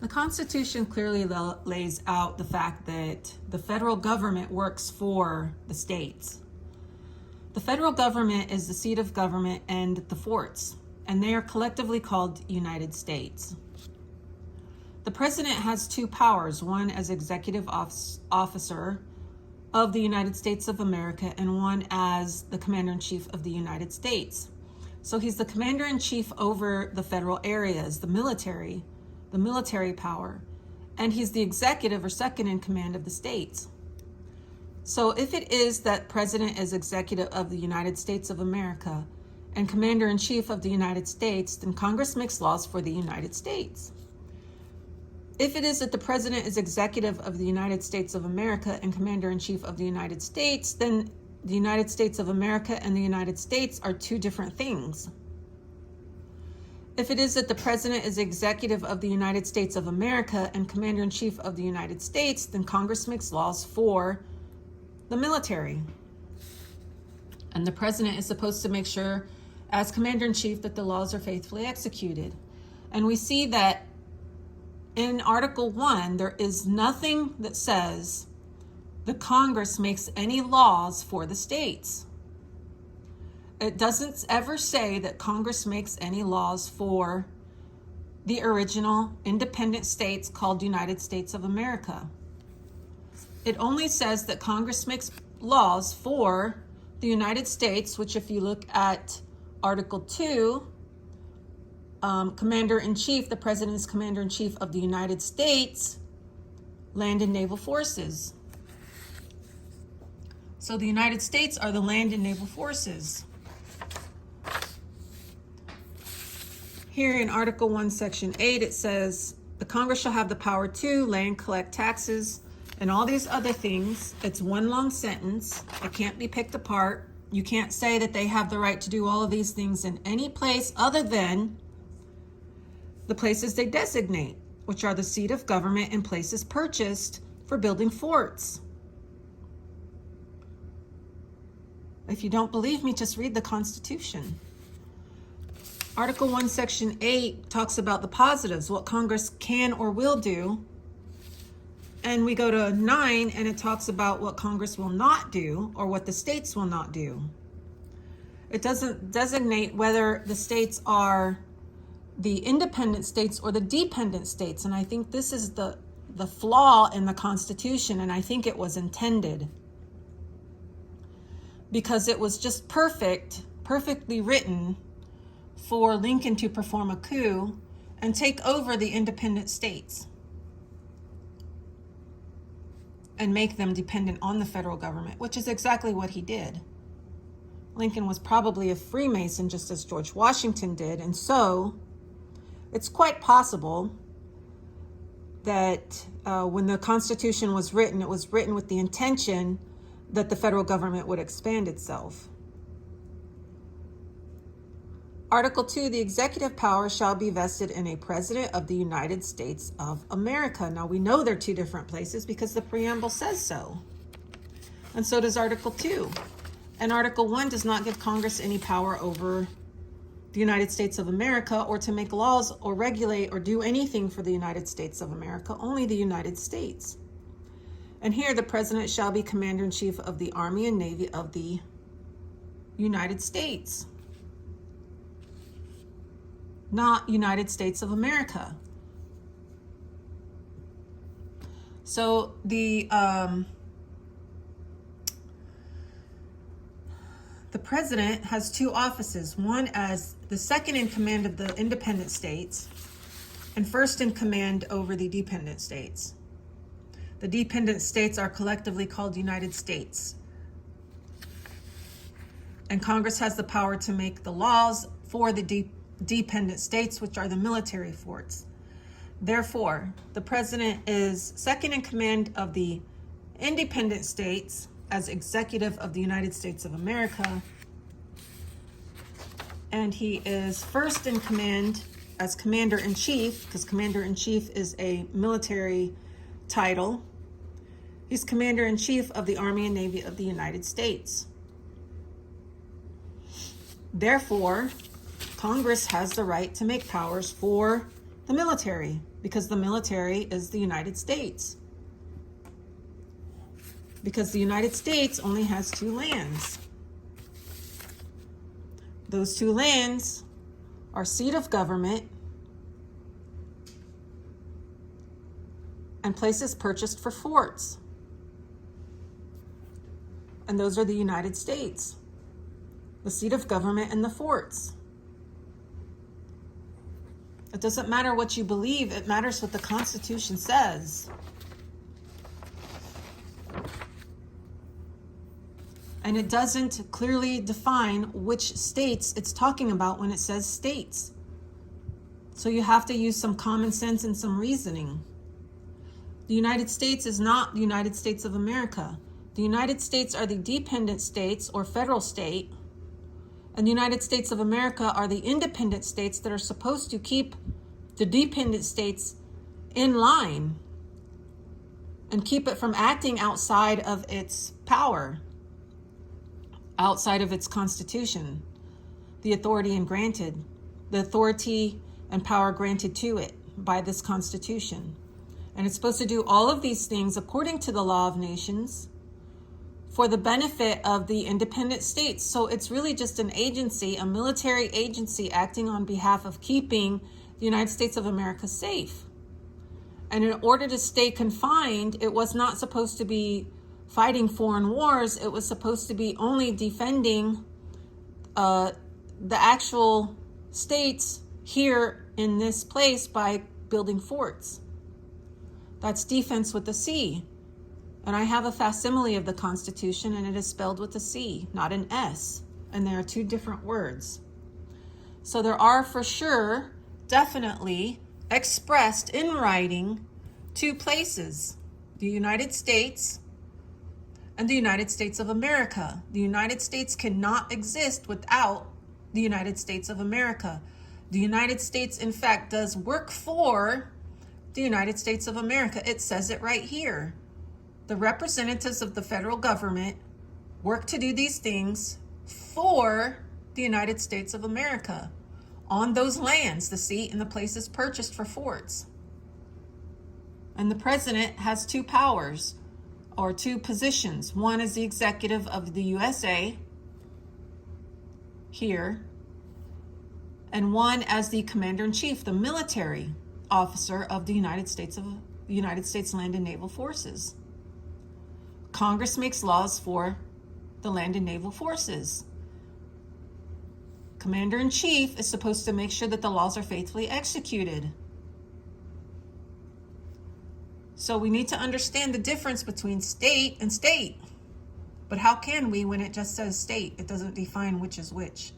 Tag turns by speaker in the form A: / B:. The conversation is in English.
A: The Constitution clearly lays out the fact that the federal government works for the states. The federal government is the seat of government and the forts, and they are collectively called United States. The president has two powers, one as executive officer of the United States of America and one as the commander-in-chief of the United States. So he's the commander-in-chief over the federal areas, the military power, and he's the executive or second in command of the states. So if it is that president is executive of the United States of America and commander-in-chief of the United States, then Congress makes laws for the United States. If it is that the president is executive of the United States of America and commander-in-chief of the United States, then the United States of America and the United States are two different things. If it is that the president is executive of the United States of America and commander-in-chief of the United States, then Congress makes laws for the military. And the president is supposed to make sure, as commander-in-chief, that the laws are faithfully executed. And we see that in Article 1, there is nothing that says the Congress makes any laws for the states. It doesn't ever say that Congress makes any laws for the original independent states called United States of America. It only says that Congress makes laws for the United States, which if you look at Article 2, Commander-in-Chief, the President is Commander-in-Chief of the United States Land and Naval Forces. So the United States are the land and naval forces. Here in Article 1, Section 8, it says, the Congress shall have the power to land, collect taxes, and all these other things. It's one long sentence. It can't be picked apart. You can't say that they have the right to do all of these things in any place other than the places they designate, which are the seat of government and places purchased for building forts. If you don't believe me, just read the Constitution. Article 1, Section 8 talks about the positives, what Congress can or will do. And we go to 9, and it talks about what Congress will not do or what the states will not do. It doesn't designate whether the states are the independent states or the dependent states. And I think this is the flaw in the Constitution, and I think it was intended. Because it was just perfectly written for Lincoln to perform a coup and take over the independent states and make them dependent on the federal government, which is exactly what he did. Lincoln was probably a Freemason, just as George Washington did, and so it's quite possible that when the Constitution was written, it was written with the intention that the federal government would expand itself. Article 2, the executive power shall be vested in a president of the United States of America. Now we know they're two different places because the preamble says so. And so does Article 2. And Article 1 does not give Congress any power over the United States of America or to make laws or regulate or do anything for the United States of America, only the United States. And here the president shall be commander-in-chief of the Army and Navy of the United States, not United States of America. So the president has two offices, one as the second in command of the independent states and first in command over the dependent states. The dependent states are collectively called United States. And Congress has the power to make the laws for the dependent states, which are the military forts. Therefore, the president is second in command of the independent states as executive of the United States of America. And he is first in command as commander-in-chief, because commander-in-chief is a military title. He's commander-in-chief of the Army and Navy of the United States. Therefore, Congress has the right to make powers for The military, because the military is the United States. Because the United States only has two lands. Those two lands are seat of government and places purchased for forts. And those are the United States, the seat of government and the forts. It doesn't matter what you believe, it matters what the Constitution says. And it doesn't clearly define which states it's talking about when it says states. So you have to use some common sense and some reasoning. The United States is not the United States of America. The United States are the dependent states or federal state, and the United States of America are the independent states that are supposed to keep the dependent states in line and keep it from acting outside of its power, outside of its constitution, the authority and power granted to it by this constitution. And it's supposed to do all of these things according to the law of nations for the benefit of the independent states. So it's really just an agency, a military agency acting on behalf of keeping the United States of America safe. And in order to stay confined, it was not supposed to be fighting foreign wars. It was supposed to be only defending the actual states here in this place by building forts. That's defense with a C. And I have a facsimile of the Constitution, and it is spelled with a C, not an S. And there are two different words. So there are for sure, definitely expressed in writing, two places: the United States and the United States of America. The United States cannot exist without the United States of America. The United States, in fact, does work for the United States of America. It says it right here. The representatives of the federal government work to do these things for the United States of America on those lands, the seat and the places purchased for forts. And the president has two powers, or two positions. One is the executive of the USA here, and one as the commander-in-chief, the military officer of the United States Land and Naval Forces. Congress makes laws for the Land and Naval Forces. Commander-in-chief is supposed to make sure that the laws are faithfully executed. So we need to understand the difference between state and state. But how can we when it just says state? It doesn't define which is which.